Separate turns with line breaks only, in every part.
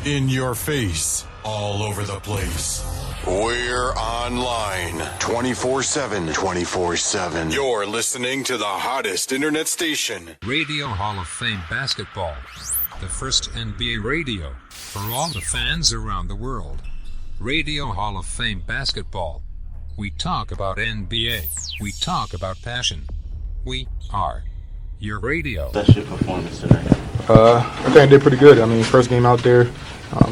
In your face, all over the place. We're online 24/7. 24/7. You're listening to the hottest internet station.
Radio Hall of Fame basketball. The first NBA radio for all the fans around the world. Radio Hall of Fame basketball. We talk about NBA. We talk about passion. We are your radio.
That's your performance today.
I think I did pretty good. I mean, first game out there,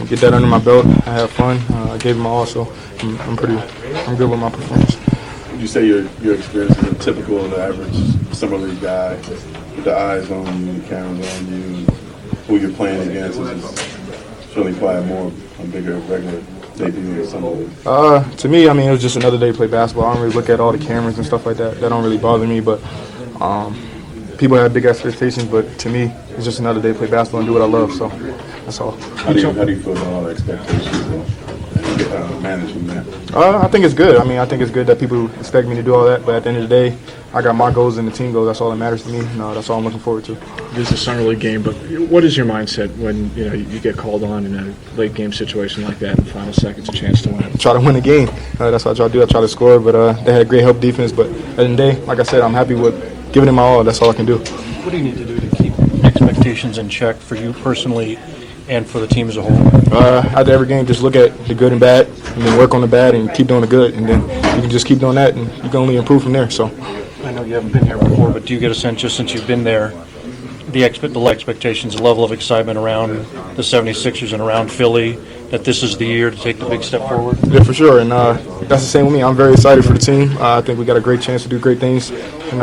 get that under my belt. I had fun. I gave it my all, so I'm good with my performance.
Would you say your experience is typical of the average summer league guy, with the eyes on you, the cameras on you, and who you're playing against? Is just feeling probably more a bigger regular debut in the summer league?
To me, I mean, it was just another day to play basketball. I don't really look at all the cameras and stuff like that. That don't really bother me, but people have big expectations, but to me, it's just another day to play basketball and do what I love, so that's all.
How do you feel about all the expectations and managing that?
I think it's good. I mean, I think it's good that people expect me to do all that, but at the end of the day, I got my goals and the team goals. That's all that matters to me. That's all I'm looking forward to.
It's a summer league game, but what is your mindset when you get called on in a late game situation like that in the final seconds, a chance to win?
Try to win the game. That's what I try to do. I try to score, but they had great help defense. But at the end of the day, like I said, I'm happy with giving it my all. That's all I can do.
What do you need to do to keep expectations in check for you personally and for the team as a whole?
After every game, just look at the good and bad, and then work on the bad and keep doing the good, and then you can just keep doing that, and you can only improve from there. So,
I know you haven't been here before, but do you get a sense just since you've been there, the expectations, the level of excitement around the 76ers and around Philly, that this is the year to take the big step forward?
Yeah, for sure, and that's the same with me. I'm very excited for the team. I think we got a great chance to do great things, and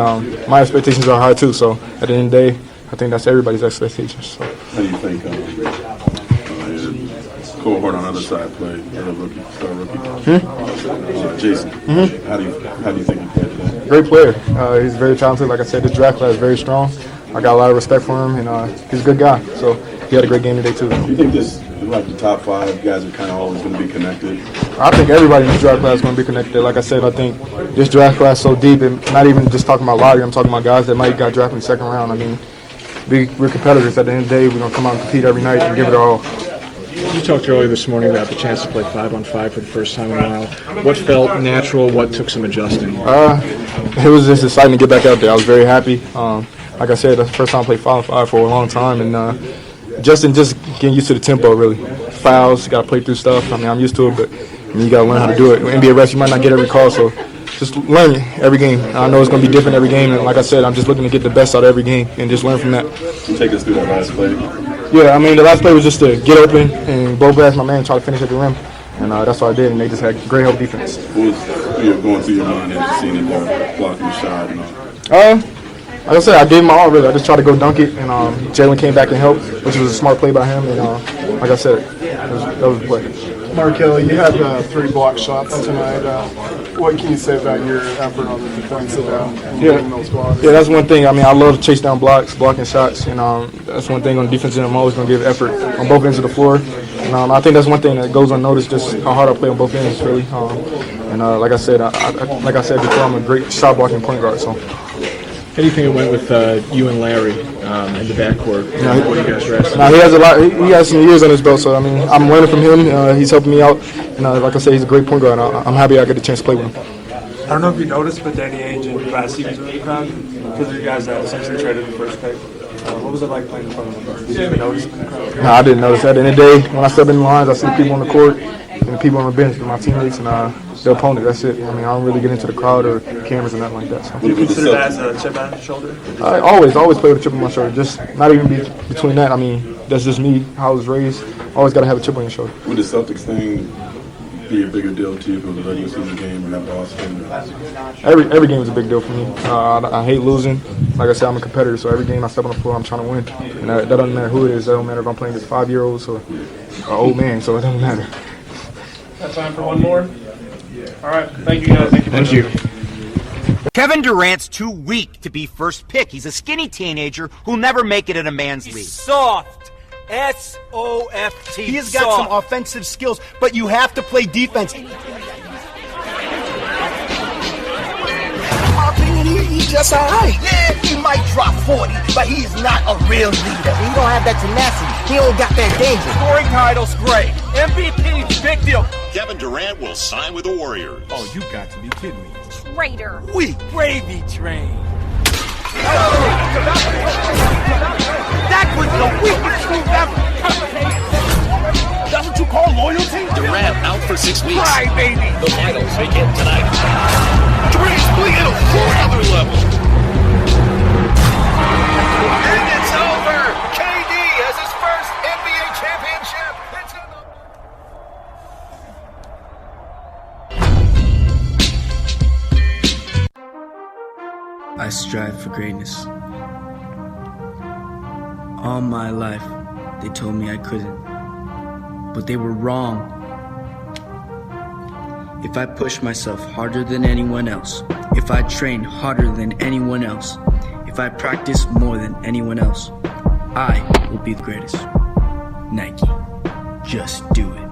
my expectations are high too. So, at the end of the day, I think that's everybody's expectations. So.
How do you think cohort on the other side played? Rookie. Jason. Mm-hmm. How do you think he played today?
Great player. He's very talented. Like I said, this draft class is very strong. I got a lot of respect for him, and he's a good guy. So he had a great game today too.
Do you think this, like the top five guys, are kind of always going to be connected?
I think everybody in this draft class is going to be connected. Like I said, I think this draft class is so deep, and not even just talking about lottery. I'm talking about guys that might got drafted in the second round. I mean, we're competitors. At the end of the day, we're going to come out and compete every night and give it our all.
You talked earlier this morning about the chance to play 5-on-5 for the first time in a while. What felt natural? What took some adjusting?
It was just exciting to get back out there. I was very happy. Like I said, that's the first time I played 5-on-5 for a long time, and just getting used to the tempo, really. Fouls, you got to play through stuff. I mean, I'm used to it, but you got to learn how to do it. In NBA refs, you might not get every call, so just learn every game. I know it's going to be different every game, and like I said, I'm just looking to get the best out of every game and just learn from that.
Take us through that last play.
Yeah, I mean, the last play was just to get open and blow past my man and try to finish at the rim. And that's what I did, and they just had great help defense.
What was going through your mind as you seen it blocking the shot and all?
Like I said, I gave him my all, really. I just tried to go dunk it, and Jalen came back and helped, which was a smart play by him. And like I said, that was a play.
Markelle, you had 3 block shots tonight. What can you say about your effort on the defensive end?
Yeah, that's one thing. I mean, I love to chase down blocks, blocking shots, and that's one thing on the defensive end. I'm always going to give effort on both ends of the floor. And I think that's one thing that goes unnoticed, just how hard I play on both ends, really. Like I said, like I said before, I'm a great shot blocking point guard. So.
How do you think it went with you and Larry in the backcourt? What you guys rested?
He has a lot. He has some years on his belt, so I mean, I'm learning from him. He's helping me out, and like I said, he's a great point guard. I'm happy I get the chance to play with him.
I don't know if you noticed, but Danny Ainge and Bassey was in the crowd because of you guys that essentially traded the first pick. What was it like playing in front of them? Did you even notice them in the crowd?
No, I didn't notice. At the end of the day, when I step in the lines, I see the people on the court and the people on the bench, my teammates, and the opponent. That's it. I mean, I don't really get into the crowd or cameras or nothing like that. So.
Do you consider that as a chip on your shoulder?
I always play with a chip on my shoulder. Just not even between that. I mean, that's just me, how I was raised. Always got to have a chip on your shoulder.
Would the Celtics thing be a bigger deal to you if it was a regular season game or at Boston?
Every game is a big deal for me. I hate losing. Like I said, I'm a competitor, so every game I step on the floor, I'm trying to win. And that doesn't matter who it is. That don't matter if I'm playing against 5-year-olds or an old man, so it doesn't matter.
Got time for one more? All right. Thank you, guys.
Thank you.
Kevin Durant's too weak to be first pick. He's a skinny teenager who'll never make it in a man's league.
Soft. S-O-F-T.
He has got some offensive skills, but you have to play defense.
He's just all right.
Yeah, he might drop 40, but he's not a real leader. He don't have that tenacity. He don't got that danger.
Scoring title's great. MVP, big deal.
Kevin Durant will sign with the Warriors.
Oh, you got to be kidding me.
Traitor.
We gravy train.
That was the weakest move ever.
That's what you call loyalty?
Durant out for 6 weeks.
Cry, baby.
The finals begin tonight. Durant's playing at a whole other level. And it's over. KD has his first NBA championship.
I strive for greatness. All my life, they told me I couldn't. But they were wrong. If I push myself harder than anyone else, if I train harder than anyone else, if I practice more than anyone else, I will be the greatest. Nike, just do it.